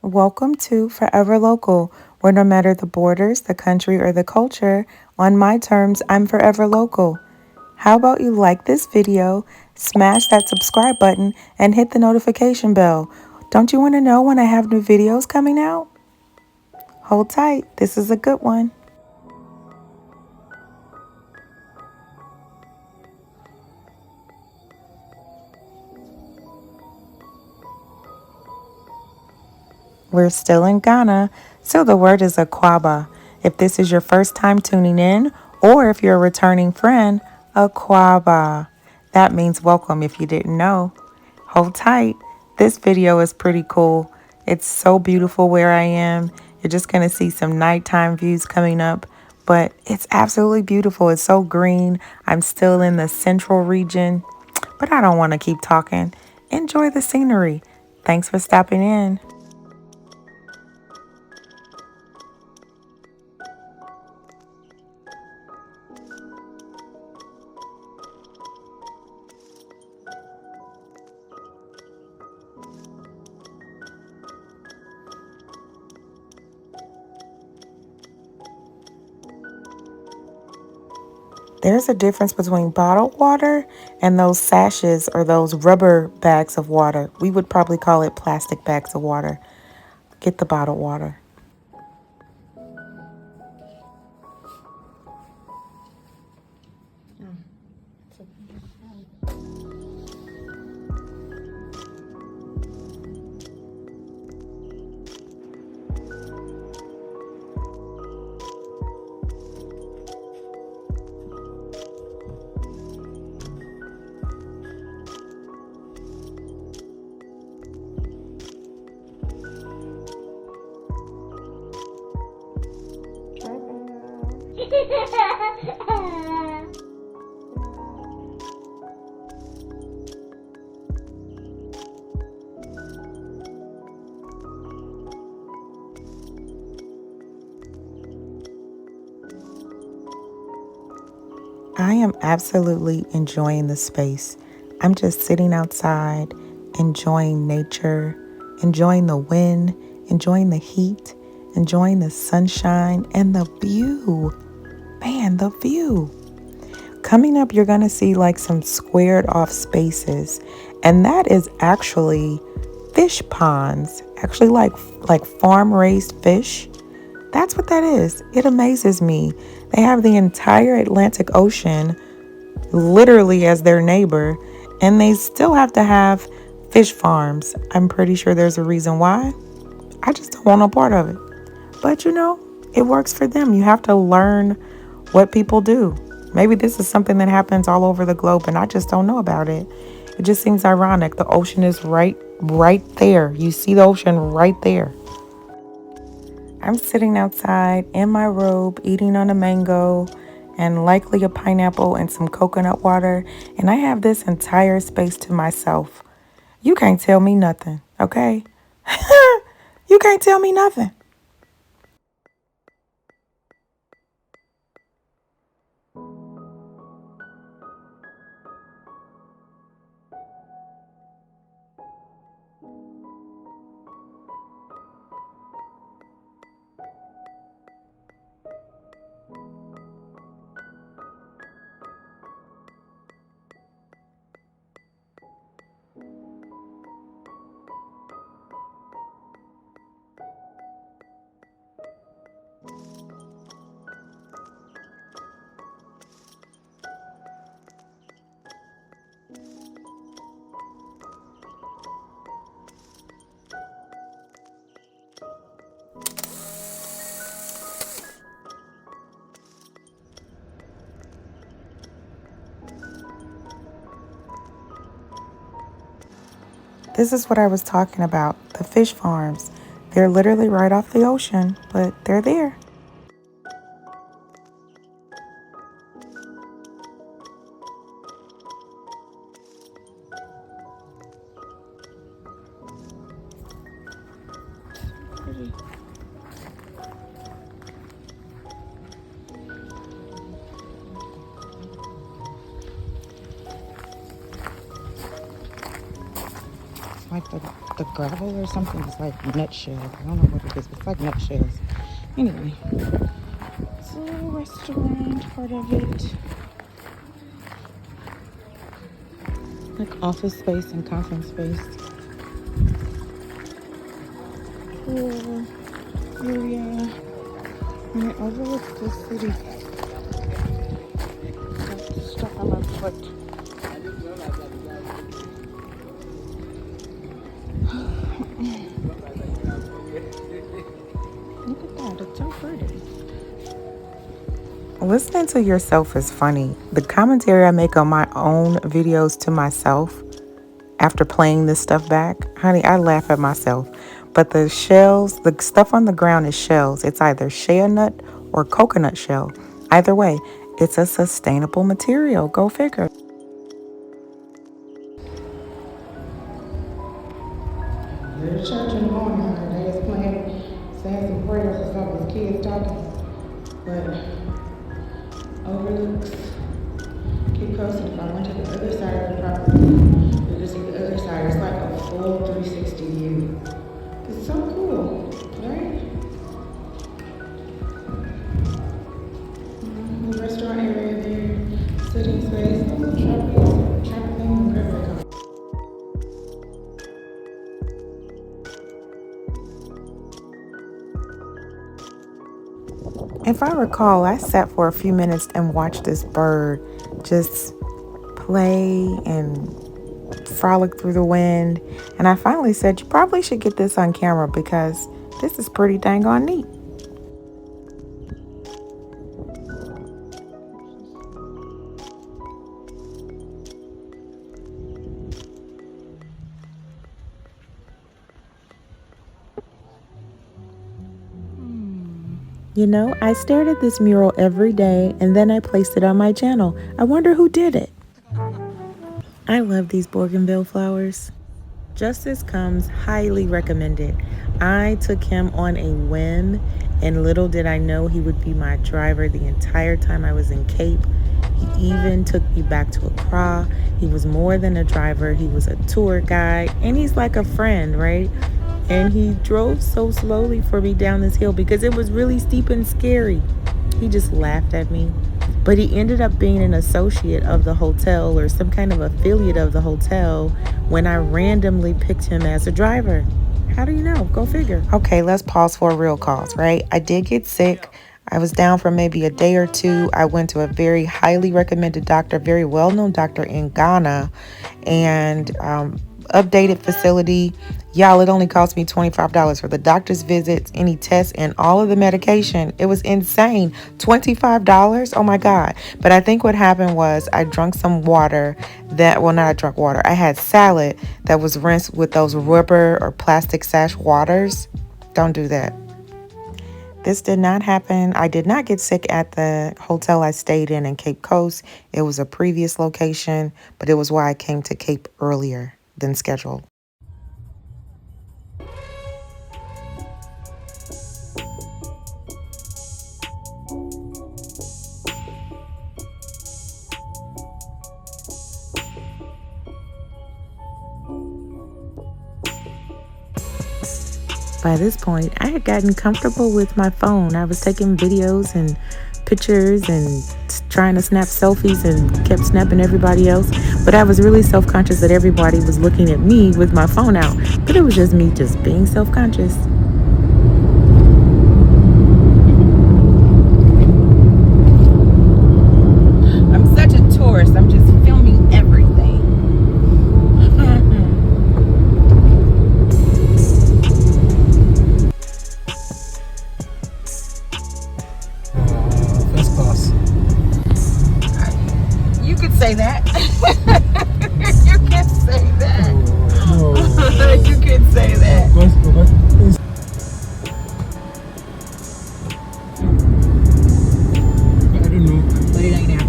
Welcome to Forever Local, where no matter the borders, the country, or the culture, on my terms, I'm forever local. How about you like this video, smash that subscribe button, and hit the notification bell? Don't you want to know when I have new videos coming out? Hold tight, this is a good one. We're still in Ghana, so the word is Akwaba. If this is your first time tuning in, or if you're a returning friend, Akwaba. That means welcome if you didn't know. Hold tight. This video is pretty cool. It's so beautiful where I am. You're just going to see some nighttime views coming up, but it's absolutely beautiful. It's so green. I'm still in the central region, but I don't want to keep talking. Enjoy the scenery. Thanks for stopping in. There's a difference between bottled water and those sachets or those rubber bags of water. We would probably call it plastic bags of water. Get the bottled water. I am absolutely enjoying the space. I'm just sitting outside, enjoying nature, enjoying the wind, enjoying the heat, enjoying the sunshine and the view. Man, the view. Coming up, you're going to see like some squared off spaces, and that is actually fish ponds, actually like farm raised fish. That's what that is. It amazes me. They have the entire Atlantic Ocean literally as their neighbor, and they still have to have fish farms. I'm pretty sure there's a reason why. I just don't want no part of it. But it works for them. You have to learn what people do. Maybe this is something that happens all over the globe and I just don't know about it. It just seems ironic. The ocean is right there. You see the ocean right there. I'm sitting outside in my robe, eating on a mango and likely a pineapple and some coconut water. And I have this entire space to myself. You can't tell me nothing, okay? You can't tell me nothing. This is what I was talking about, the fish farms. They're literally right off the ocean, but they're there. Like the gravel or something. It's like nutshells. I don't know what it is, but it's like nutshells. Anyway, it's a little restaurant, part of it. Like office space and conference space. Cool area. And it overlooks the city. Stuck on my foot. Look at that, it's so pretty. Listening to yourself is funny. The commentary I make on my own videos to myself after playing this stuff back, honey, I laugh at myself. But the shells, the stuff on the ground is shells. It's either shea nut or coconut shell. Either way, it's a sustainable material. Go figure. There's church in the morning. They was playing, saying some prayers or something. Kids talking, but overlooks. Keep posting. If I went to the other side of the property, you can see the other side. It's like a full 360 view. It's so cool, right? The restaurant area there, sitting space, trampoline, whatever. If I recall, I sat for a few minutes and watched this bird just play and frolic through the wind. And I finally said, you probably should get this on camera because this is pretty dang on neat. You know, I stared at this mural every day and then I placed it on my channel. I wonder who did it. I love these bougainville flowers. Justice Comes, highly recommended. I took him on a whim, and little did I know he would be my driver the entire time I was in Cape. He even took me back to Accra. He was more than a driver, he was a tour guide, and he's like a friend, right? And he drove so slowly for me down this hill because it was really steep and scary. He just laughed at me. But he ended up being an associate of the hotel or some kind of affiliate of the hotel when I randomly picked him as a driver. How do you know? Go figure. Okay, let's pause for a real cause, right? I did get sick. I was down for maybe a day or two. I went to a very highly recommended doctor, very well-known doctor in Ghana, and updated facility. Y'all, it only cost me $25 for the doctor's visits, any tests, and all of the medication. It was insane. $25? Oh my God. But I think what happened was I drank some water not I drank water. I had salad that was rinsed with those rubber or plastic sash waters. Don't do that. This did not happen. I did not get sick at the hotel I stayed in Cape Coast. It was a previous location, but it was why I came to Cape earlier than scheduled. By this point, I had gotten comfortable with my phone. I was taking videos and pictures and trying to snap selfies and kept snapping everybody else. But I was really self-conscious that everybody was looking at me with my phone out. But it was just me just being self-conscious. I'm such a tourist. I'm just filming everything. First class. You could say that. You can say that. No. You can say that. I don't know. What did I now?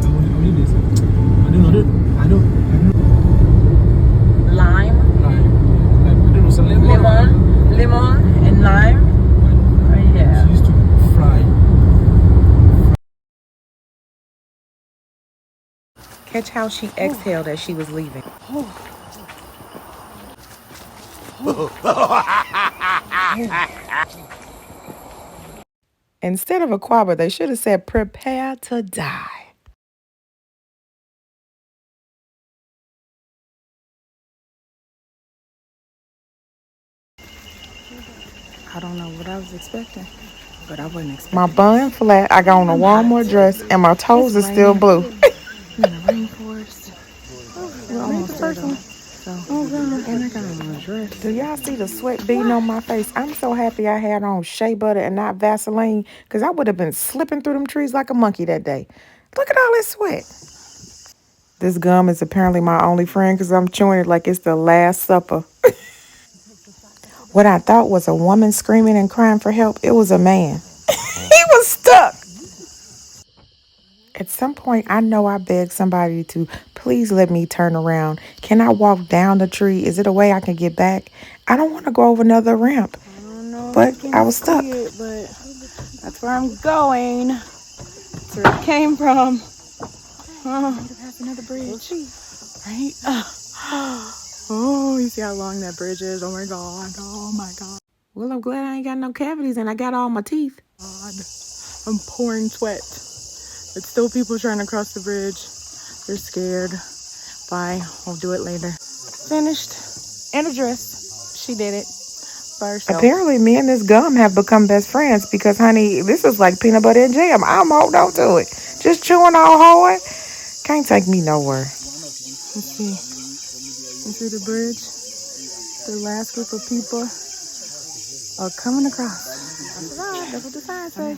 I will need this. I don't. Lime, Like, I don't know, some lemon, and lime. Yeah. She used to fry. Catch how she exhaled as she was leaving. Instead of a quabba, they should have said prepare to die. I don't know what I was expecting, but I wasn't My expecting bun this. flat, I got on a I'm hot. Walmart dress, and my toes It's are still raining. blue. I'm in the rainforest. We're almost there though. So, and I got on a dress. Do y'all see the sweat beading on my face? I'm so happy I had on shea butter and not Vaseline, because I would have been slipping through them trees like a monkey that day. Look at all this sweat. This gum is apparently my only friend because I'm chewing it like it's the Last Supper. What I thought was a woman screaming and crying for help, it was a man. He was stuck. At some point, I know I begged somebody to please let me turn around. Can I walk down the tree? Is it a way I can get back? I don't want to go over another ramp, I don't know if but you I can was stuck. see it, but that's where I'm going. That's where it came from. Oh, that's another bridge. Right? Oh, you see how long that bridge is? Oh my god. Oh my god. Well, I'm glad I ain't got no cavities and I got all my teeth. God. I'm pouring sweat. But still people trying to cross the bridge. They're scared. Bye. I'll do it later. Finished. In a dress. She did it by herself. Apparently, me and this gum have become best friends because, honey, this is like peanut butter and jam. I'm holding on to it. Just chewing all hard. Can't take me nowhere. Let's see. You see the bridge? The last group of people are coming across. That's right. That's what the sign says.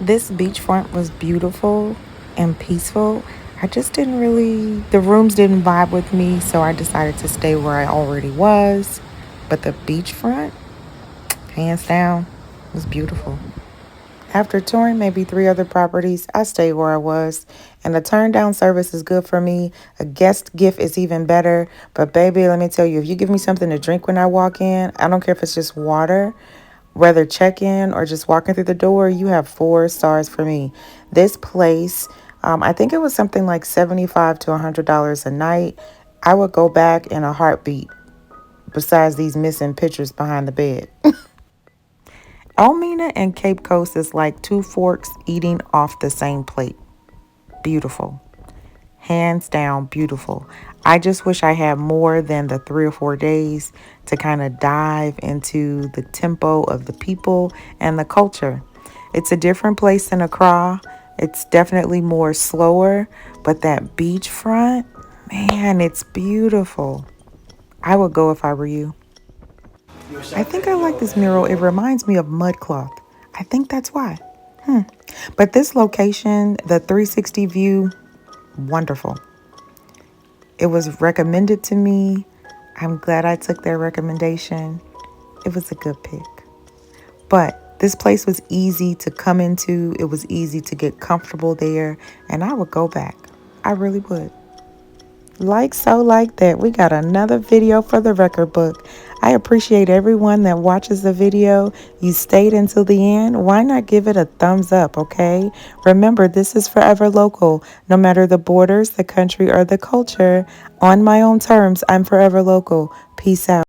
This beachfront was beautiful and peaceful. I just didn't really, the rooms didn't vibe with me, so I decided to stay where I already was. But the beachfront, hands down, was beautiful. After touring maybe 3 other properties, I stayed where I was. And the turn down service is good for me. A guest gift is even better. But baby, let me tell you, if you give me something to drink when I walk in, I don't care if it's just water, whether check in or just walking through the door, you have 4 stars for me. This place, I think it was something like $75 to $100 a night. I would go back in a heartbeat, besides these missing pictures behind the bed. Elmina and Cape Coast is like 2 forks eating off the same plate. Beautiful. Hands down, beautiful. I just wish I had more than the 3 or 4 days to kind of dive into the tempo of the people and the culture. It's a different place than Accra. It's definitely more slower, but that beachfront, man, it's beautiful. I would go if I were you. I think I like this mural. It reminds me of mudcloth. I think that's why. But this location, the 360 view, wonderful. It was recommended to me. I'm glad I took their recommendation. It was a good pick. But this place was easy to come into. It was easy to get comfortable there. And I would go back. I really would. Like that. We got another video for the record book. I appreciate everyone that watches the video. You stayed until the end. Why not give it a thumbs up, okay? Remember, this is forever local. No matter the borders, the country, or the culture. On my own terms, I'm forever local. Peace out.